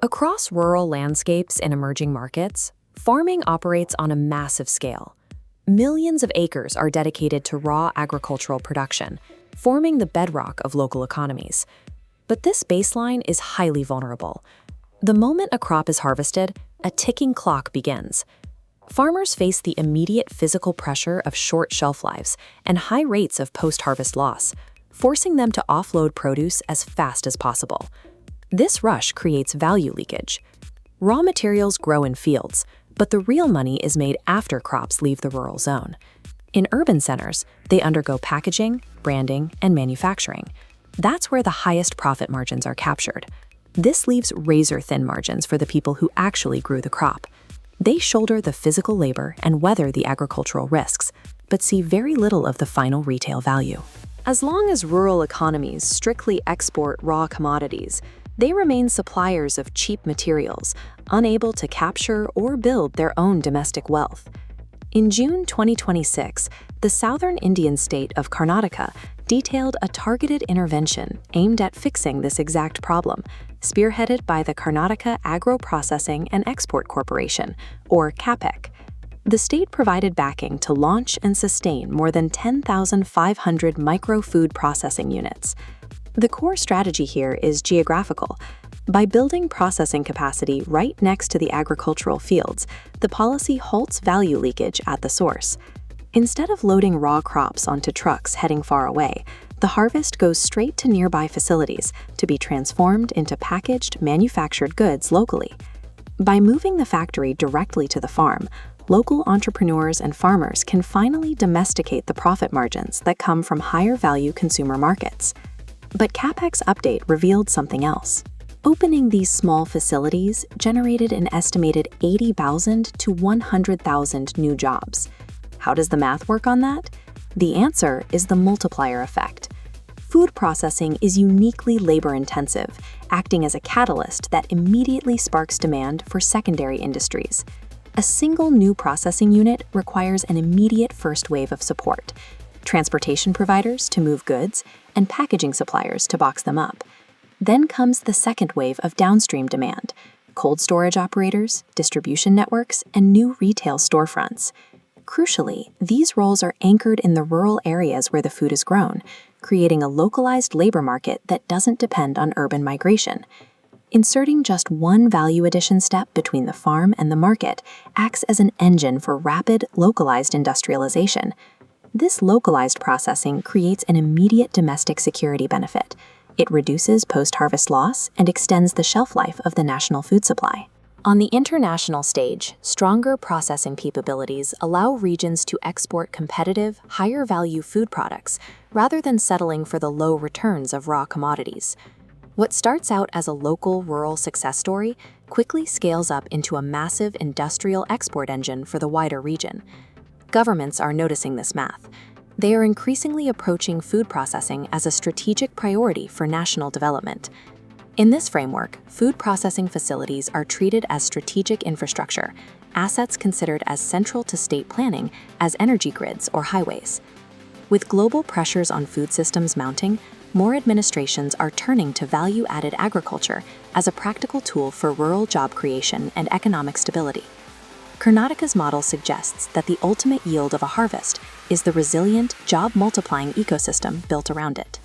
Across rural landscapes and emerging markets, farming operates on a massive scale. Millions of acres are dedicated to raw agricultural production, forming the bedrock of local economies. But this baseline is highly vulnerable. The moment a crop is harvested, a ticking clock begins. Farmers face the immediate physical pressure of short shelf lives and high rates of post-harvest loss, forcing them to offload produce as fast as possible. This rush creates value leakage. Raw materials grow in fields, but the real money is made after crops leave the rural zone. In urban centers, they undergo packaging, branding, and manufacturing. That's where the highest profit margins are captured. This leaves razor-thin margins for the people who actually grew the crop. They shoulder the physical labor and weather the agricultural risks, but see very little of the final retail value. As long as rural economies strictly export raw commodities, they remain suppliers of cheap materials, unable to capture or build their own domestic wealth. In June 2026, the southern Indian state of Karnataka detailed a targeted intervention aimed at fixing this exact problem, spearheaded by the Karnataka Agro-Processing and Export Corporation, or CAPEC. The state provided backing to launch and sustain more than 10,500 micro-food processing units. The core strategy here is geographical. By building processing capacity right next to the agricultural fields, the policy halts value leakage at the source. Instead of loading raw crops onto trucks heading far away, the harvest goes straight to nearby facilities to be transformed into packaged, manufactured goods locally. By moving the factory directly to the farm, local entrepreneurs and farmers can finally domesticate the profit margins that come from higher-value consumer markets. But CAPEC's update revealed something else. Opening these small facilities generated an estimated 80,000 to 100,000 new jobs. How does the math work on that? The answer is the multiplier effect. Food processing is uniquely labor-intensive, acting as a catalyst that immediately sparks demand for secondary industries. A single new processing unit requires an immediate first wave of support: transportation providers to move goods, and packaging suppliers to box them up. Then comes the second wave of downstream demand: cold storage operators, distribution networks, and new retail storefronts. Crucially, these roles are anchored in the rural areas where the food is grown, creating a localized labor market that doesn't depend on urban migration. Inserting just one value addition step between the farm and the market acts as an engine for rapid, localized industrialization. This localized processing creates an immediate domestic security benefit. It reduces post-harvest loss and extends the shelf life of the national food supply. On the international stage, stronger processing capabilities allow regions to export competitive, higher-value food products rather than settling for the low returns of raw commodities. What starts out as a local rural success story quickly scales up into a massive industrial export engine for the wider region. Governments are noticing this math. They are increasingly approaching food processing as a strategic priority for national development. In this framework, food processing facilities are treated as strategic infrastructure, assets considered as central to state planning as energy grids or highways. With global pressures on food systems mounting, more administrations are turning to value-added agriculture as a practical tool for rural job creation and economic stability. Karnataka's model suggests that the ultimate yield of a harvest is the resilient, job-multiplying ecosystem built around it.